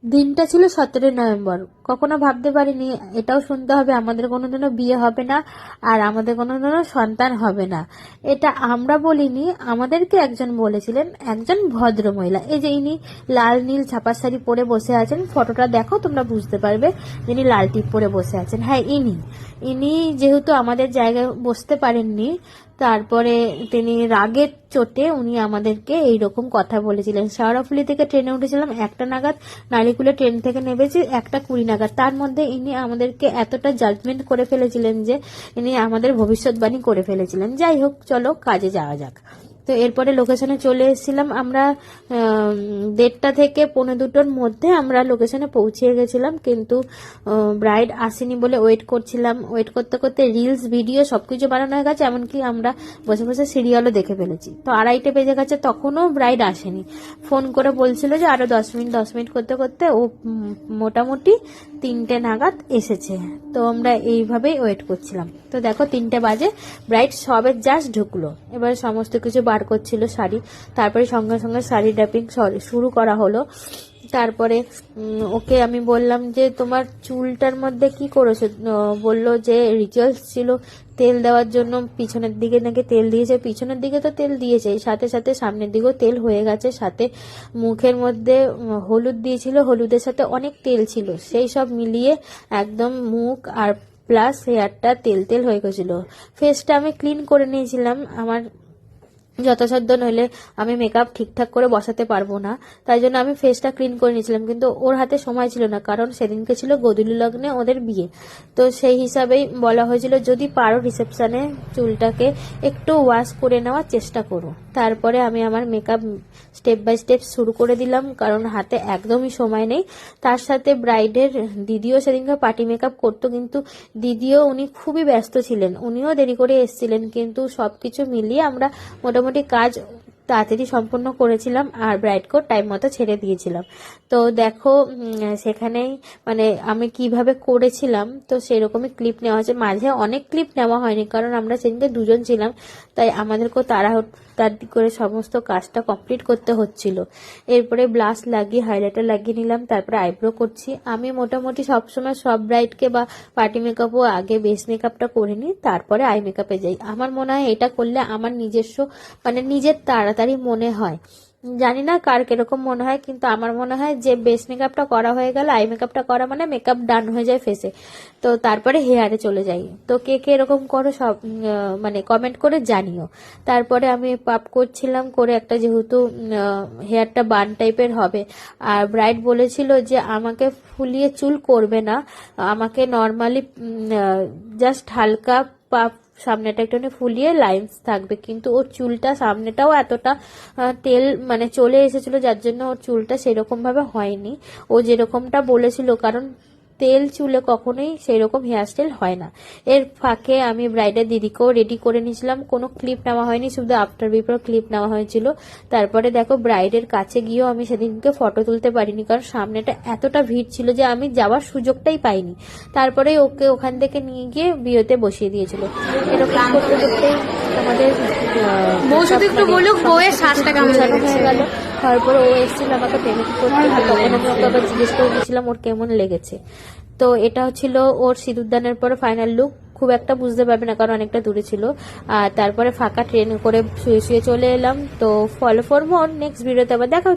দিনটা ছিল 17 নভেম্বর। কখনো ভাবতে পারিনি এটাও শুনতে হবে আমাদের কোনোদিনও বিয়ে হবে না আর আমাদের কোনোদিনও সন্তান হবে না। এটা আমরা বলিনি, আমাদেরকে একজন বলেছিলেন, একজন ভদ্র মহিলা। এই যে ইনি লাল নীল ছাপা শাড়ি পরে বসে আছেন, ফটোটা দেখো তোমরা বুঝতে পারবে যিনি লাল টিপ পরে বসে আছেন। হ্যাঁ, ইনি ইনি যেহেতু আমাদের জায়গায় বসতে পারেননি, তারপরে তিনি রাগের চোটে উনি আমাদেরকে এইরকম কথা বলেছিলেন। শেওড়াফুলি থেকে ট্রেনে উঠেছিলাম 1টা নাগাদ, নালিকুলে ট্রেন থেকে নেমেছি 1টা 20 নাগাদ। তার মধ্যে ইনি আমাদেরকে এতটা জাজমেন্ট করে ফেলেছিলেন যে ইনি আমাদের ভবিষ্যৎবাণী করে ফেলেছিলেন। যাই হোক, চলো কাজে যাওয়া যাক। তো এরপরে লোকেশনে চলে এসেছিলাম আমরা। 1:30 থেকে 1:45-র মধ্যে আমরা লোকেশনে পৌঁছে গেছিলাম, কিন্তু ব্রাইড আসেনি বলে ওয়েট করছিলাম। ওয়েট করতে করতে রিলস ভিডিও সবকিছু বানানো হয়ে গেছে, এমনকি আমরা বসে বসে সিরিয়ালও দেখে ফেলেছি। তো 2:30 বেজে গেছে, তখনও ব্রাইড আসেনি। ফোন করে বলছিল যে আরো 10 মিনিট করতে করতে ও মোটামুটি 3টে নাগাদ এসেছে। তো আমরা এইভাবেই ওয়েট করছিলাম। তো দেখো 3টে বাজে, ব্রাইড সবে জাস্ট ঢুকলো। এবার সমস্ত কিছু বার করছিল শাড়ি, তারপরে সঙ্গে সঙ্গে শাড়ি ড্র্যাপিং শুরু করা হলো। তারপরে ওকে আমি বললাম যে তোমার চুলটার মধ্যে কি করেছো? বললো যে রিচুয়ালস ছিল তেল দেওয়ার জন্য, পিছনের দিকে নাকি তেল দিয়েছে। পিছনের দিকে তো তেল দিয়েছে, সাথে সাথে সামনের দিকেও তেল হয়ে গেছে, সাথে মুখের মধ্যে হলুদ দিয়েছিল, হলুদের সাথে অনেক তেল ছিল, সেই সব মিলিয়ে একদম মুখ আর প্লাস হেয়ারটা তেল তেল হয়ে গেছিল। ফেসটা আমি ক্লিন করে নিয়েছিলাম, আমার যথাসাধ্য নইলে আমি মেকআপ ঠিকঠাক করে বসাতে পারবো না, তাই জন্য আমি ফেসটা ক্লিন করে নিয়েছিলাম। কিন্তু ওর হাতে সময় ছিল না, কারণ সেদিনকে ছিল গোধূলি লগ্নে ওদের বিয়ে। তো সেই হিসাবেই বলা হয়েছিল যদি পারো রিসেপশনে চুলটাকে একটু ওয়াশ করে নেওয়ার চেষ্টা করো। তারপরে আমি আমার মেকআপ স্টেপ বাই স্টেপ শুরু করে দিলাম, কারণ হাতে একদমই সময় নেই। তার সাথে ব্রাইডের দিদিও সেদিনকে পার্টি মেকআপ করতো, কিন্তু দিদিও উনি খুবই ব্যস্ত ছিলেন, উনিও দেরি করে এসেছিলেন। কিন্তু সবকিছু মিলিয়ে আমরা মোটামুটি কাজ তাড়াতাড়ি সম্পন্ন করেছিলাম আর ব্রাইডকেও টাইম মতো ছেড়ে দিয়েছিলাম। তো দেখো সেখানেই মানে আমি কিভাবে করেছিলাম, তো সেরকমই ক্লিপ নেওয়া হয়েছে। মাঝে অনেক ক্লিপ নেওয়া হয়নি, কারণ আমরা সেদিনকে 2জন ছিলাম, তাই আমাদেরকেও তাড়াতাড়ি করে সমস্ত কাজটা কমপ্লিট করতে হচ্ছিল। এরপরে ব্লাশ লাগিয়ে হাইলাইটার লাগিয়ে নিলাম, তারপরে আইব্রো করছি। আমি মোটামুটি সবসময় সব ব্রাইডকে বা পার্টি মেকআপও আগে বেস মেকআপটা করে নিই, তারপরে আই মেকআপে যাই। আমার মনে হয় এটা করলে আমার নিজস্ব মানে নিজের তাড়াতাড়ি মনে হয়। জানি না কার কিরকম মনে হয়, কিন্তু আমার মনে হয় যে বেস মেকআপটা করা হয়ে গেল, আই মেকআপটা করা মানে মেকআপ ডান হয়ে যায় ফেসে। তো তারপরে হেয়ারে চলে যাই। তো কে কে এরকম করো সব মানে কমেন্ট করে জানিও। তারপরে আমি পাপ করছিলাম করে একটা, যেহেতু হেয়ারটা বান টাইপের হবে, আর ব্রাইড বলেছিল যে আমাকে ফুলিয়ে চুল করবে না, আমাকে নর্মালি জাস্ট হালকা পাপ সামনেটা একটু ফুলিয়ে লাইন্স থাকবে। কিন্তু ওর চুলটা সামনেটাও এতটা তেল মানে চলে এসেছিল, যার জন্য ওর চুলটা সেরকম ভাবে হয়নি ও যেরকমটা বলেছিল, কারণ তেল চুলে কখনোই সেই রকম হেয়ারস্টাইল হয় না। এর ফাঁকে আমি ব্রাইডের দিদিকেও রেডি করে নিয়েছিলাম, কোনো ক্লিপ নেওয়া হয়নি, শুধু আফটার বিফোর ক্লিপ নেওয়া হয়েছিল। তারপরে দেখো ব্রাইডের কাছে গিয়েও আমি সেদিনকে ফটো তুলতে পারিনি, কারণ সামনেটা এতটা ভিড় ছিল যে আমি যাওয়ার সুযোগটাই পাইনি। তারপরে ওকে ওখান থেকে নিয়ে গিয়ে বিয়েতে বসিয়ে দিয়েছিল। এরকম করতে করতে আমাদের একটু বলুক বউয়ের সাজটা কেমন হয়ে গেল। তারপরে ও এসেছিল আমাকে পেমেন্ট করতে, তখন আমি ওকে আবার জিজ্ঞেস করে দিয়েছিলাম ওর কেমন লেগেছে। তো এটা ছিল ওর সিঁদুরদানের পরে ফাইনাল লুক। খুব একটা বুঝতে পারবে না, কারণ অনেকটা দূরে ছিল। আর তারপরে ফাঁকা ট্রেন করে শুয়ে শুয়ে চলে এলাম। তো ফলো ফর মোর নেক্সট ভিডিওতে আবার দেখা।